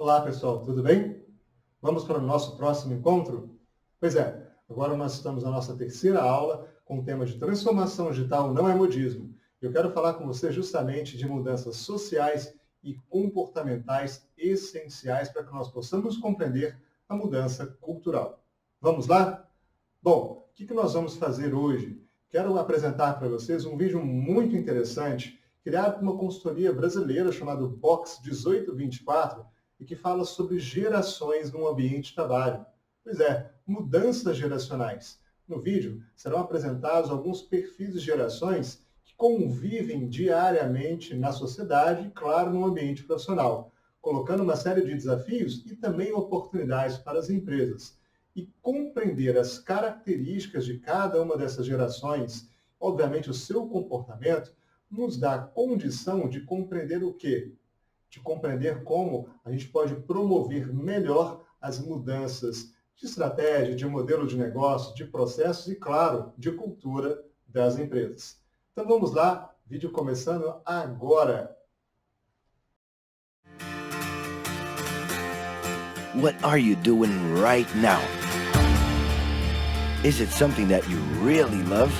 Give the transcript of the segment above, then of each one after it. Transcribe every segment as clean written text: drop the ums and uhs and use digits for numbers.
Olá, pessoal, tudo bem? Vamos para o nosso próximo encontro? Pois é, agora nós estamos na nossa terceira aula com o tema de transformação digital não é modismo. Eu quero falar com você justamente de mudanças sociais e comportamentais essenciais para que nós possamos compreender a mudança cultural. Vamos lá? Bom, o que nós vamos fazer hoje? Quero apresentar para vocês um vídeo muito interessante, criado por uma consultoria brasileira chamada Box 1824, e que fala sobre gerações no ambiente de trabalho. Pois é, mudanças geracionais. No vídeo serão apresentados alguns perfis de gerações que convivem diariamente na sociedade e, claro, no ambiente profissional, colocando uma série de desafios e também oportunidades para as empresas. E compreender as características de cada uma dessas gerações, obviamente o seu comportamento, nos dá a condição de compreender o quê? De compreender como a gente pode promover melhor as mudanças de estratégia, de modelo de negócio, de processos e, claro, de cultura das empresas. Então vamos lá, vídeo começando agora. What are you doing right now? Is it something that you really love?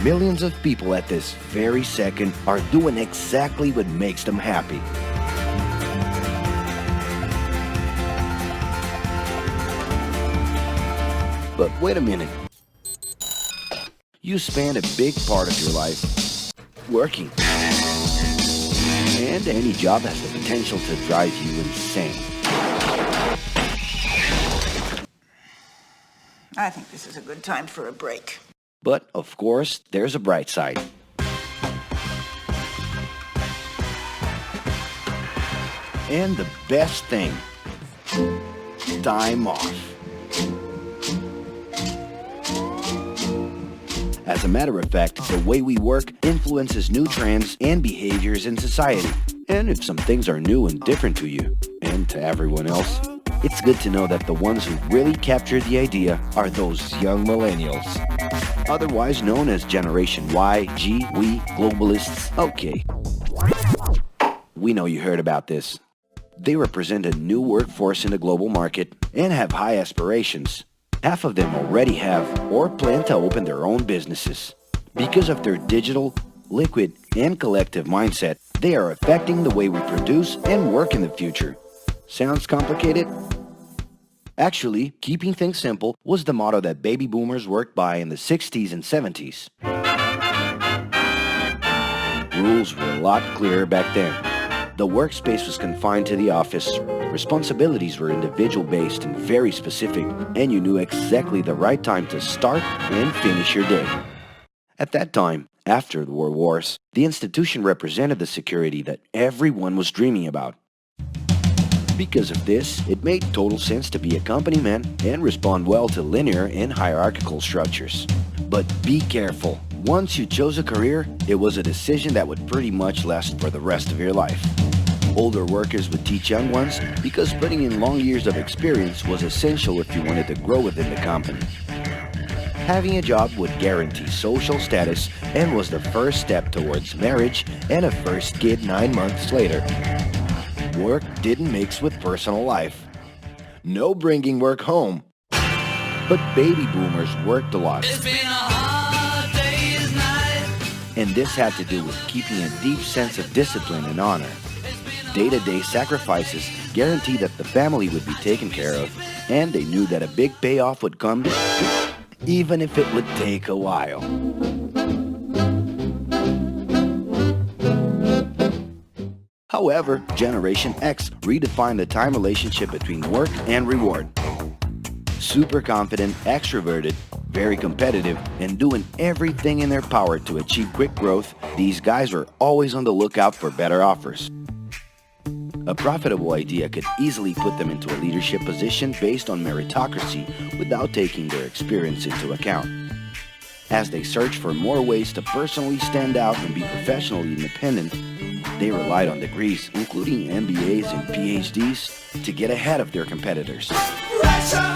Millions of people at this very second are doing exactly what makes them happy. But wait a minute. You spend a big part of your life working. And any job has the potential to drive you insane. I think this is a good time for a break. But, of course, there's a bright side. And the best thing, time off. As a matter of fact, the way we work influences new trends and behaviors in society. And if some things are new and different to you, and to everyone else, it's good to know that the ones who really captured the idea are those young millennials. Otherwise known as Generation Y, G, we, globalists. Okay. We know you heard about this. They represent a new workforce in the global market and have high aspirations. Half of them already have or plan to open their own businesses. Because of their digital, liquid, and collective mindset, they are affecting the way we produce and work in the future. Sounds complicated? Actually, keeping things simple was the motto that baby boomers worked by in the 60s and 70s. Rules were a lot clearer back then. The workspace was confined to the office, responsibilities were individual-based and very specific, and you knew exactly the right time to start and finish your day. At that time, after the World Wars, the institution represented the security that everyone was dreaming about. Because of this, it made total sense to be a company man and respond well to linear and hierarchical structures. But be careful. Once you chose a career, it was a decision that would pretty much last for the rest of your life. Older workers would teach young ones because putting in long years of experience was essential if you wanted to grow within the company. Having a job would guarantee social status and was the first step towards marriage and a first kid 9 months later. Work didn't mix with personal life. No bringing work home. But baby boomers worked a lot. It's been a hard day's night. And this had to do with keeping a deep sense of discipline and honor. Day-to-day sacrifices guaranteed that the family would be taken care of, and they knew that a big payoff would come, even if it would take a while. However, Generation X redefined the time relationship between work and reward. Super confident, extroverted, very competitive, and doing everything in their power to achieve quick growth, these guys were always on the lookout for better offers. A profitable idea could easily put them into a leadership position based on meritocracy without taking their experience into account. As they searched for more ways to personally stand out and be professionally independent, they relied on degrees, including MBAs and PhDs, to get ahead of their competitors. Pressure,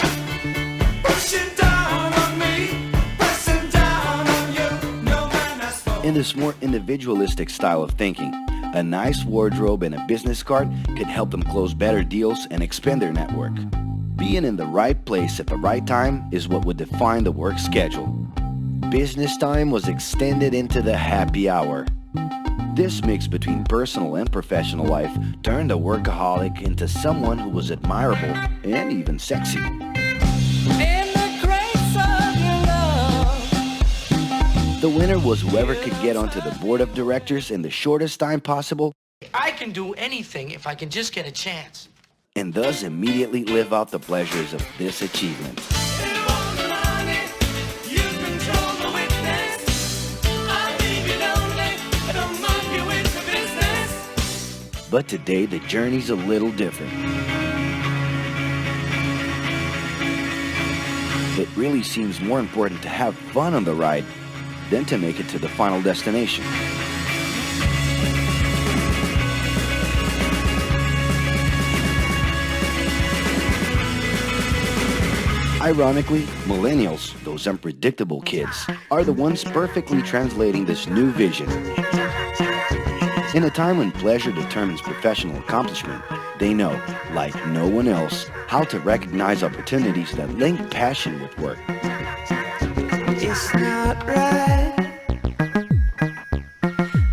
pushing down on me, pressing down on you. No man has spoken. In this more individualistic style of thinking, A nice wardrobe and a business card could help them close better deals and expand their network. Being in the right place at the right time is what would define the work schedule. Business time was extended into the happy hour. This mix between personal and professional life turned a workaholic into someone who was admirable and even sexy. The winner was whoever could get onto the board of directors in the shortest time possible. I can do anything if I can just get a chance. And thus immediately live out the pleasures of this achievement. But today the journey's a little different. It really seems more important to have fun on the ride than to make it to the final destination. Ironically, millennials, those unpredictable kids, are the ones perfectly translating this new vision. In a time when pleasure determines professional accomplishment, they know, like no one else, how to recognize opportunities that link passion with work. It's not right,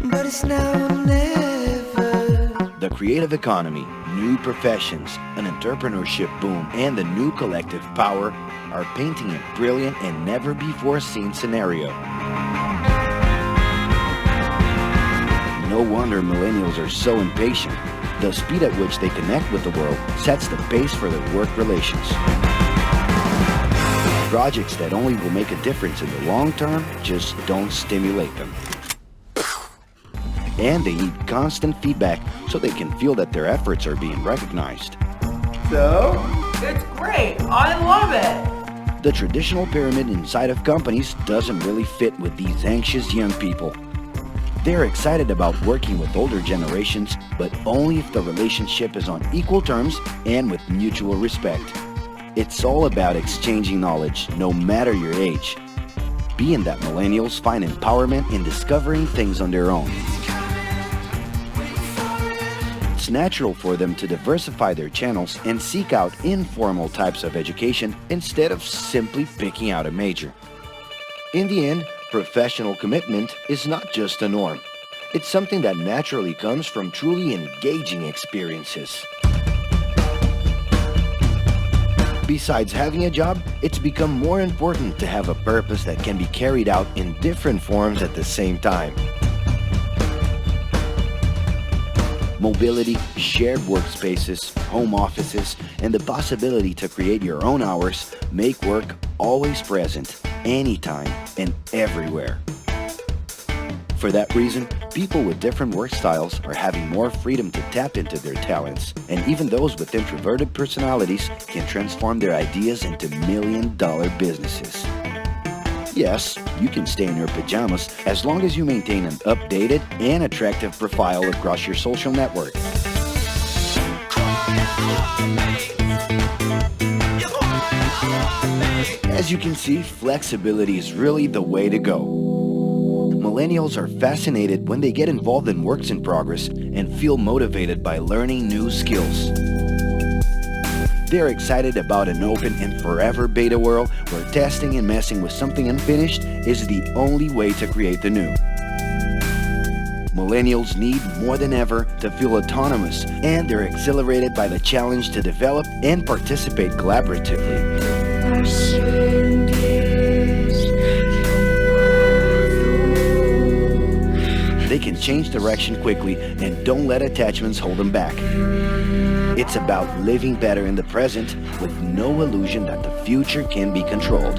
but it's now or never. The creative economy, new professions, an entrepreneurship boom, and the new collective power are painting a brilliant and never-before-seen scenario. No wonder millennials are so impatient. The speed at which they connect with the world sets the pace for their work relations. Projects that only will make a difference in the long term just don't stimulate them. And they need constant feedback so they can feel that their efforts are being recognized. So? It's great. I love it. The traditional pyramid inside of companies doesn't really fit with these anxious young people. They're excited about working with older generations, but only if the relationship is on equal terms and with mutual respect. It's all about exchanging knowledge, no matter your age. Being that millennials find empowerment in discovering things on their own. It's natural for them to diversify their channels and seek out informal types of education instead of simply picking out a major. In the end, professional commitment is not just a norm. It's something that naturally comes from truly engaging experiences. Besides having a job, it's become more important to have a purpose that can be carried out in different forms at the same time. Mobility, shared workspaces, home offices, and the possibility to create your own hours make work always present, anytime and everywhere. For that reason, people with different work styles are having more freedom to tap into their talents, and even those with introverted personalities can transform their ideas into million-dollar businesses. Yes, you can stay in your pajamas as long as you maintain an updated and attractive profile across your social network. As you can see, flexibility is really the way to go. Millennials are fascinated when they get involved in works in progress and feel motivated by learning new skills. They're excited about an open and forever beta world where testing and messing with something unfinished is the only way to create the new. Millennials need more than ever to feel autonomous, and they're exhilarated by the challenge to develop and participate collaboratively. They can change direction quickly and don't let attachments hold them back. It's about living better in the present with no illusion that the future can be controlled.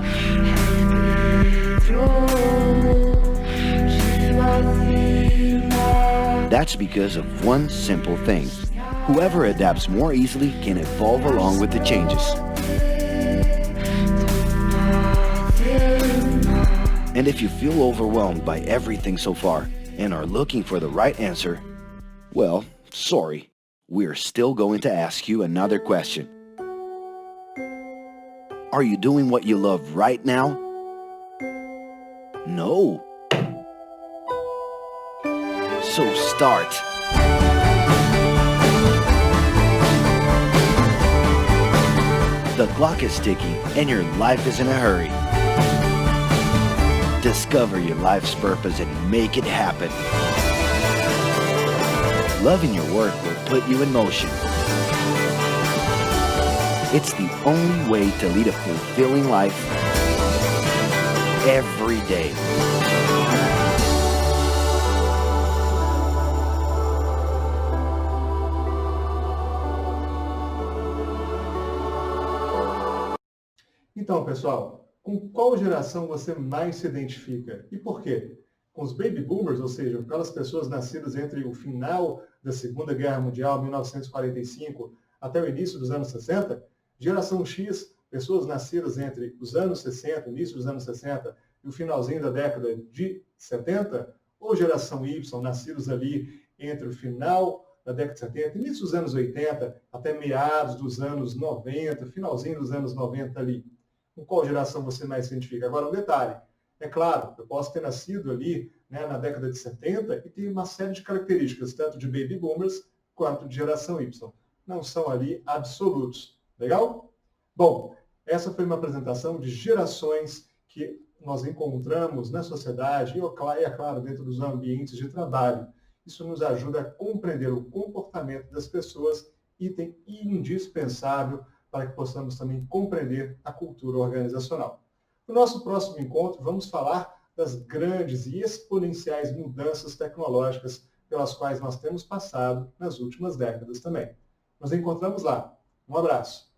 That's because of one simple thing. Whoever adapts more easily can evolve along with the changes. And if you feel overwhelmed by everything so far and are looking for the right answer, well, sorry. We're still going to ask you another question. Are you doing what you love right now? No. So start. The clock is ticking and your life is in a hurry. Discover your life's purpose and make it happen. Loving your work will put you in motion. It's the only way to lead a fulfilling life every day. Então, pessoal, com qual geração você mais se identifica? E por quê? Com os baby boomers, ou seja, aquelas pessoas nascidas entre o final da Segunda Guerra Mundial, 1945, até o início dos anos 60? Geração X, pessoas nascidas entre os anos 60, início dos anos 60 e o finalzinho da década de 70? Ou geração Y, nascidos ali entre o final da década de 70, início dos anos 80, até meados dos anos 90, finalzinho dos anos 90 ali? Com qual geração você mais se identifica? Agora, um detalhe. É claro, eu posso ter nascido ali, né, na década de 70 e tem uma série de características, tanto de baby boomers quanto de geração Y. Não são ali absolutos. Legal? Bom, essa foi uma apresentação de gerações que nós encontramos na sociedade e, é claro, dentro dos ambientes de trabalho. Isso nos ajuda a compreender o comportamento das pessoas, item indispensável para que possamos também compreender a cultura organizacional. No nosso próximo encontro, vamos falar das grandes e exponenciais mudanças tecnológicas pelas quais nós temos passado nas últimas décadas também. Nos encontramos lá. Um abraço.